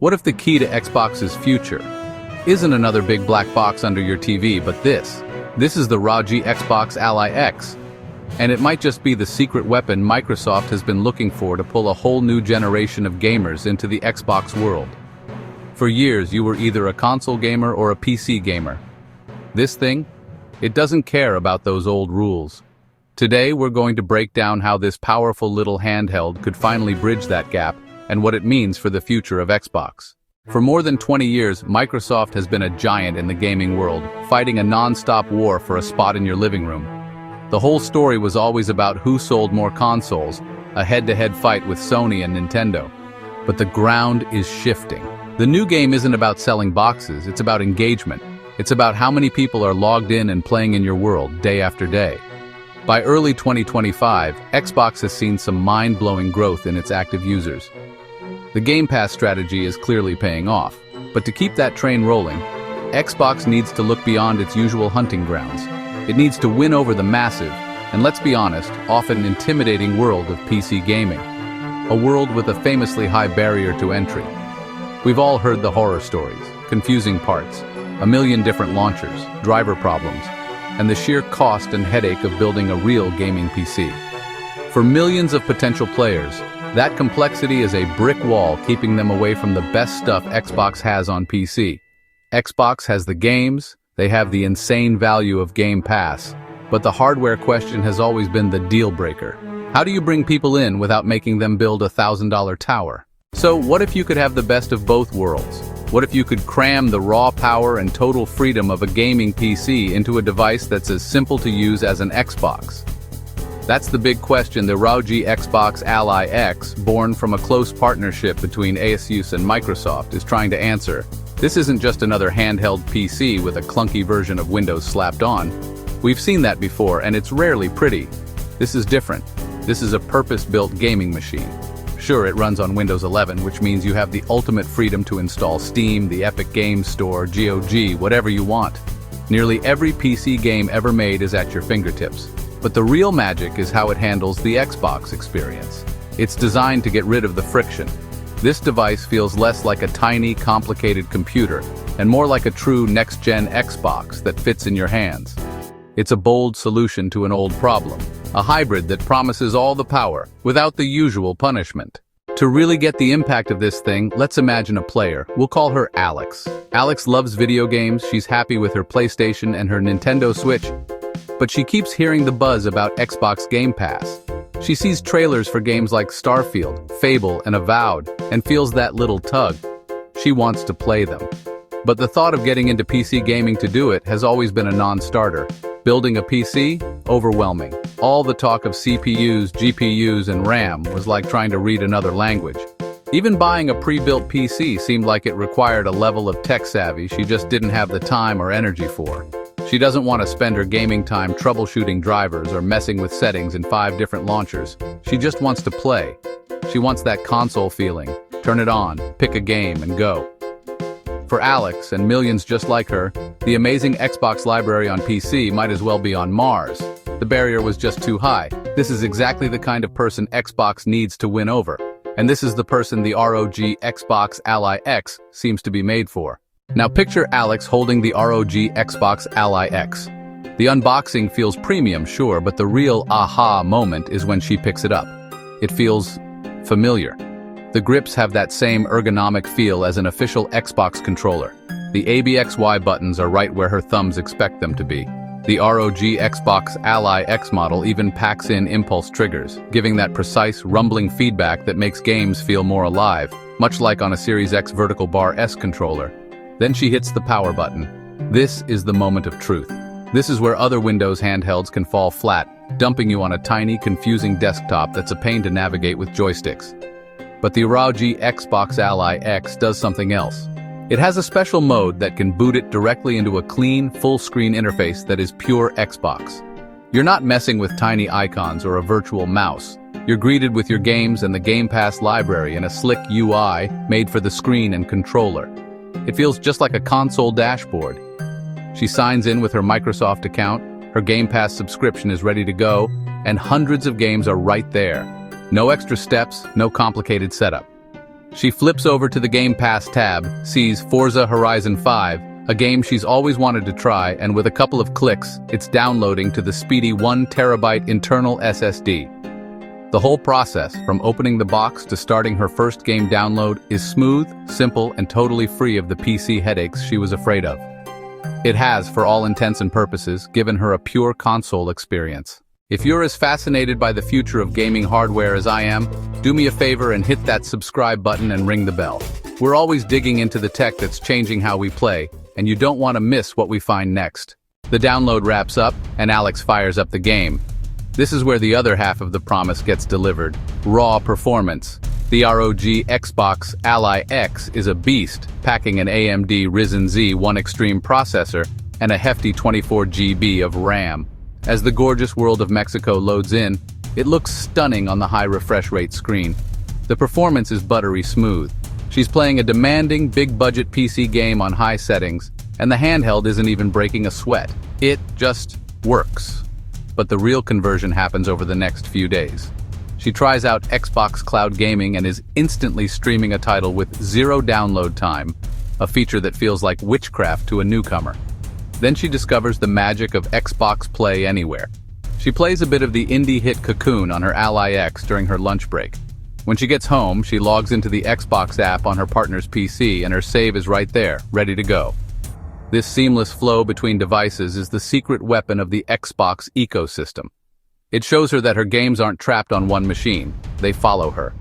What if the key to Xbox's future isn't another big black box under your TV, but this? This is the ROG Xbox Ally X. And it might just be the secret weapon Microsoft has been looking for to pull a whole new generation of gamers into the Xbox world. For years, you were either a console gamer or a PC gamer. This thing? It doesn't care about those old rules. Today, we're going to break down how this powerful little handheld could finally bridge that gap and what it means for the future of Xbox. For more than 20 years, Microsoft has been a giant in the gaming world, fighting a non-stop war for a spot in your living room. The whole story was always about who sold more consoles, a head-to-head fight with Sony and Nintendo. But the ground is shifting. The new game isn't about selling boxes, it's about engagement. It's about how many people are logged in and playing in your world day after day. By early 2025, Xbox has seen some mind-blowing growth in its active users. The Game Pass strategy is clearly paying off, but to keep that train rolling, Xbox needs to look beyond its usual hunting grounds. It needs to win over the massive, and let's be honest, often intimidating world of PC gaming. A world with a famously high barrier to entry. We've all heard the horror stories, confusing parts, a million different launchers, driver problems, and the sheer cost and headache of building a real gaming PC. For millions of potential players, that complexity is a brick wall keeping them away from the best stuff Xbox has on PC. Xbox has the games, they have the insane value of Game Pass, but the hardware question has always been the deal breaker. How do you bring people in without making them build a $1,000 tower? So what if you could have the best of both worlds? What if you could cram the raw power and total freedom of a gaming PC into a device that's as simple to use as an Xbox? That's the big question the ROG Xbox Ally X, born from a close partnership between Asus and Microsoft, is trying to answer. This isn't just another handheld PC with a clunky version of Windows slapped on. We've seen that before, and it's rarely pretty. This is different. This is a purpose-built gaming machine. Sure, it runs on Windows 11, which means you have the ultimate freedom to install Steam, the Epic Games Store, GOG, whatever you want. Nearly every PC game ever made is at your fingertips. But the real magic is how it handles the Xbox experience. It's designed to get rid of the friction. This device feels less like a tiny, complicated computer, and more like a true next-gen Xbox that fits in your hands. It's a bold solution to an old problem, a hybrid that promises all the power, without the usual punishment. To really get the impact of this thing, let's imagine a player. We'll call her Alex. Alex loves video games, she's happy with her PlayStation and her Nintendo Switch, but she keeps hearing the buzz about Xbox Game Pass. She sees trailers for games like Starfield, Fable, and Avowed, and feels that little tug. She wants to play them. But the thought of getting into PC gaming to do it has always been a non-starter. Building a PC? Overwhelming. All the talk of CPUs, GPUs, and RAM was like trying to read another language. Even buying a pre-built PC seemed like it required a level of tech savvy she just didn't have the time or energy for. She doesn't want to spend her gaming time troubleshooting drivers or messing with settings in 5 different launchers. She just wants to play. She wants that console feeling. Turn it on, pick a game, and go. For Alex, and millions just like her, the amazing Xbox library on PC might as well be on Mars. The barrier was just too high. This is exactly the kind of person Xbox needs to win over. And this is the person the ROG Xbox Ally X seems to be made for. Now picture Alex holding the ROG Xbox Ally X. The unboxing feels premium, sure, but the real aha moment is when she picks it up. It feels familiar. The grips have that same ergonomic feel as an official Xbox controller. The ABXY buttons are right where her thumbs expect them to be. The ROG Xbox Ally X model even packs in impulse triggers, giving that precise, rumbling feedback that makes games feel more alive, much like on a Series X vertical bar S controller. Then she hits the power button. This is the moment of truth. This is where other Windows handhelds can fall flat, dumping you on a tiny, confusing desktop that's a pain to navigate with joysticks. But the ROG Xbox Ally X does something else. It has a special mode that can boot it directly into a clean, full-screen interface that is pure Xbox. You're not messing with tiny icons or a virtual mouse. You're greeted with your games and the Game Pass library in a slick UI made for the screen and controller. It feels just like a console dashboard. She signs in with her Microsoft account, her Game Pass subscription is ready to go, and hundreds of games are right there. No extra steps, no complicated setup. She flips over to the Game Pass tab, sees Forza Horizon 5, a game she's always wanted to try, and with a couple of clicks, it's downloading to the speedy 1 terabyte internal SSD. The whole process, from opening the box to starting her first game download, is smooth, simple, and totally free of the PC headaches she was afraid of. It has, for all intents and purposes, given her a pure console experience. If you're as fascinated by the future of gaming hardware as I am, do me a favor and hit that subscribe button and ring the bell. We're always digging into the tech that's changing how we play, and you don't want to miss what we find next. The download wraps up, and Alex fires up the game. This is where the other half of the promise gets delivered: raw performance. The ROG Xbox Ally X is a beast, packing an AMD Ryzen Z1 Extreme processor and a hefty 24 GB of RAM. As the gorgeous world of Mexico loads in, it looks stunning on the high refresh rate screen. The performance is buttery smooth. She's playing a demanding, big-budget PC game on high settings, and the handheld isn't even breaking a sweat. It just works. But the real conversion happens over the next few days. She tries out Xbox Cloud Gaming and is instantly streaming a title with 0 download time, a feature that feels like witchcraft to a newcomer. Then she discovers the magic of Xbox Play Anywhere. She plays a bit of the indie hit Cocoon on her Ally X during her lunch break. When she gets home, she logs into the Xbox app on her partner's PC and her save is right there, ready to go. This seamless flow between devices is the secret weapon of the Xbox ecosystem. It shows her that her games aren't trapped on one machine, they follow her.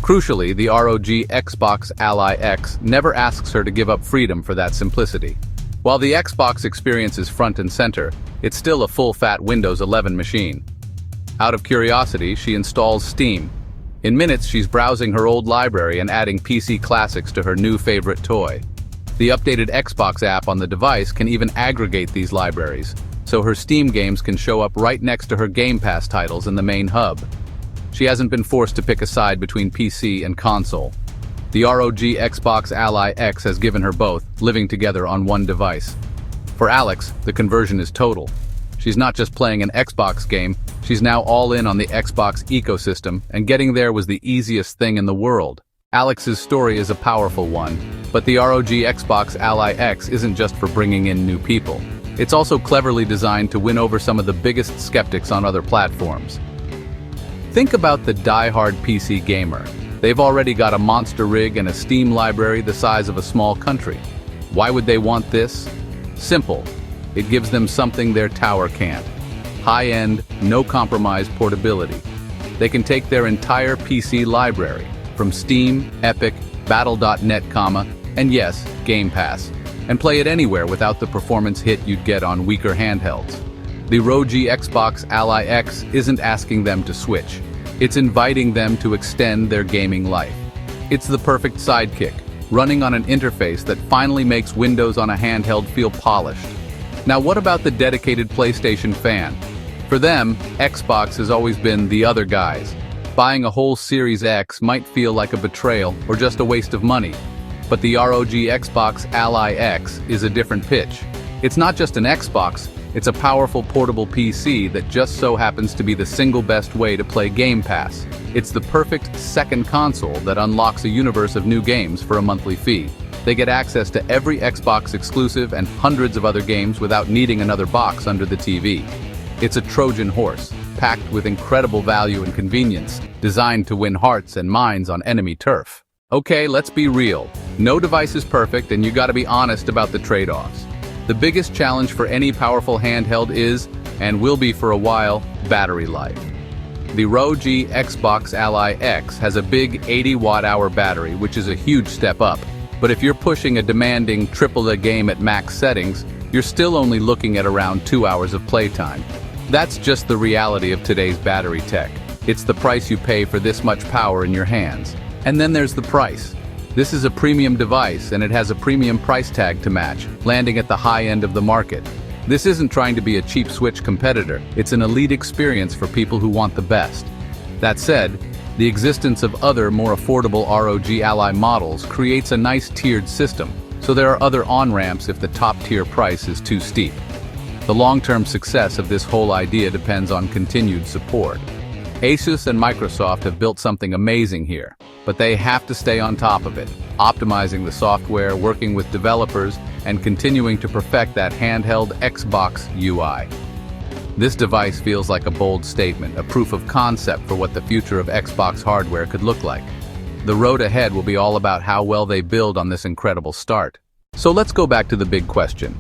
Crucially, the ROG Xbox Ally X never asks her to give up freedom for that simplicity. While the Xbox experience is front and center, it's still a full-fat Windows 11 machine. Out of curiosity, she installs Steam. In minutes, she's browsing her old library and adding PC classics to her new favorite toy. The updated Xbox app on the device can even aggregate these libraries, so her Steam games can show up right next to her Game Pass titles in the main hub. She hasn't been forced to pick a side between PC and console. The ROG Xbox Ally X has given her both, living together on one device. For Alex, the conversion is total. She's not just playing an Xbox game, she's now all in on the Xbox ecosystem, and getting there was the easiest thing in the world. Alex's story is a powerful one, but the ROG Xbox Ally X isn't just for bringing in new people. It's also cleverly designed to win over some of the biggest skeptics on other platforms. Think about the die-hard PC gamer. They've already got a monster rig and a Steam library the size of a small country. Why would they want this? Simple. It gives them something their tower can't. High-end, no-compromise portability. They can take their entire PC library, from Steam, Epic, Battle.net, and yes, Game Pass, and play it anywhere without the performance hit you'd get on weaker handhelds. The ROG Xbox Ally X isn't asking them to switch. It's inviting them to extend their gaming life. It's the perfect sidekick, running on an interface that finally makes Windows on a handheld feel polished. Now what about the dedicated PlayStation fan? For them, Xbox has always been the other guys. Buying a whole Series X might feel like a betrayal or just a waste of money. But the ROG Xbox Ally X is a different pitch. It's not just an Xbox, it's a powerful portable PC that just so happens to be the single best way to play Game Pass. It's the perfect second console that unlocks a universe of new games for a monthly fee. They get access to every Xbox exclusive and hundreds of other games without needing another box under the TV. It's a Trojan horse, packed with incredible value and convenience, designed to win hearts and minds on enemy turf. Okay, let's be real. No device is perfect, and you gotta be honest about the trade-offs. The biggest challenge for any powerful handheld is, and will be for a while, battery life. The ROG Xbox Ally X has a big 80 watt-hour battery, which is a huge step up. But if you're pushing a demanding AAA game at max settings, you're still only looking at around 2 hours of playtime. That's just the reality of today's battery tech. It's the price you pay for this much power in your hands. And then there's the price. This is a premium device, and it has a premium price tag to match, landing at the high end of the market. This isn't trying to be a cheap Switch competitor. It's an elite experience for people who want the best. That said, the existence of other, more affordable ROG Ally models creates a nice tiered system, so there are other on-ramps if the top-tier price is too steep. The long-term success of this whole idea depends on continued support. Asus and Microsoft have built something amazing here. but they have to stay on top of it, optimizing the software, working with developers, and continuing to perfect that handheld Xbox UI. This device feels like a bold statement, a proof of concept for what the future of Xbox hardware could look like. The road ahead will be all about how well they build on this incredible start. So let's go back to the big question.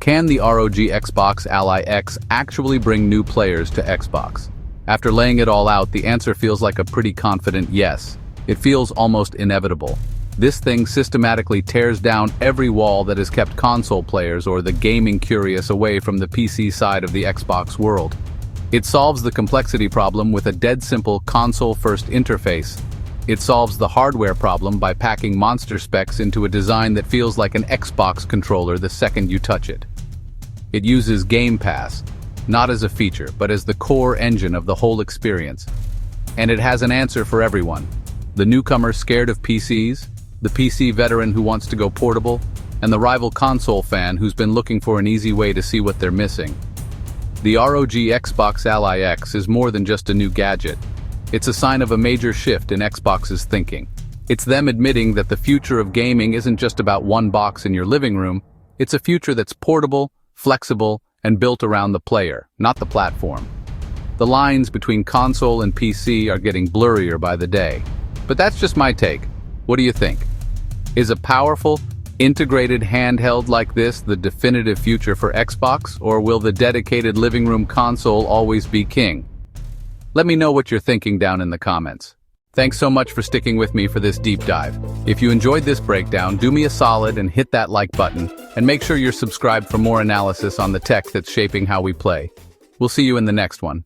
Can the ROG Xbox Ally X actually bring new players to Xbox? After laying it all out, the answer feels like a pretty confident yes. It feels almost inevitable. This thing systematically tears down every wall that has kept console players or the gaming curious away from the PC side of the Xbox world. It solves the complexity problem with a dead simple console-first interface. It solves the hardware problem by packing monster specs into a design that feels like an Xbox controller the second you touch it. It uses Game Pass, not as a feature, but as the core engine of the whole experience. And it has an answer for everyone. The newcomer scared of PCs, the PC veteran who wants to go portable, and the rival console fan who's been looking for an easy way to see what they're missing. The ROG Xbox Ally X is more than just a new gadget. It's a sign of a major shift in Xbox's thinking. It's them admitting that the future of gaming isn't just about one box in your living room, it's a future that's portable, flexible, and built around the player, not the platform. The lines between console and PC are getting blurrier by the day. But that's just my take. What do you think? Is a powerful, integrated handheld like this the definitive future for Xbox, or will the dedicated living room console always be king? Let me know what you're thinking down in the comments. Thanks so much for sticking with me for this deep dive. If you enjoyed this breakdown, do me a solid and hit that like button, and make sure you're subscribed for more analysis on the tech that's shaping how we play. We'll see you in the next one.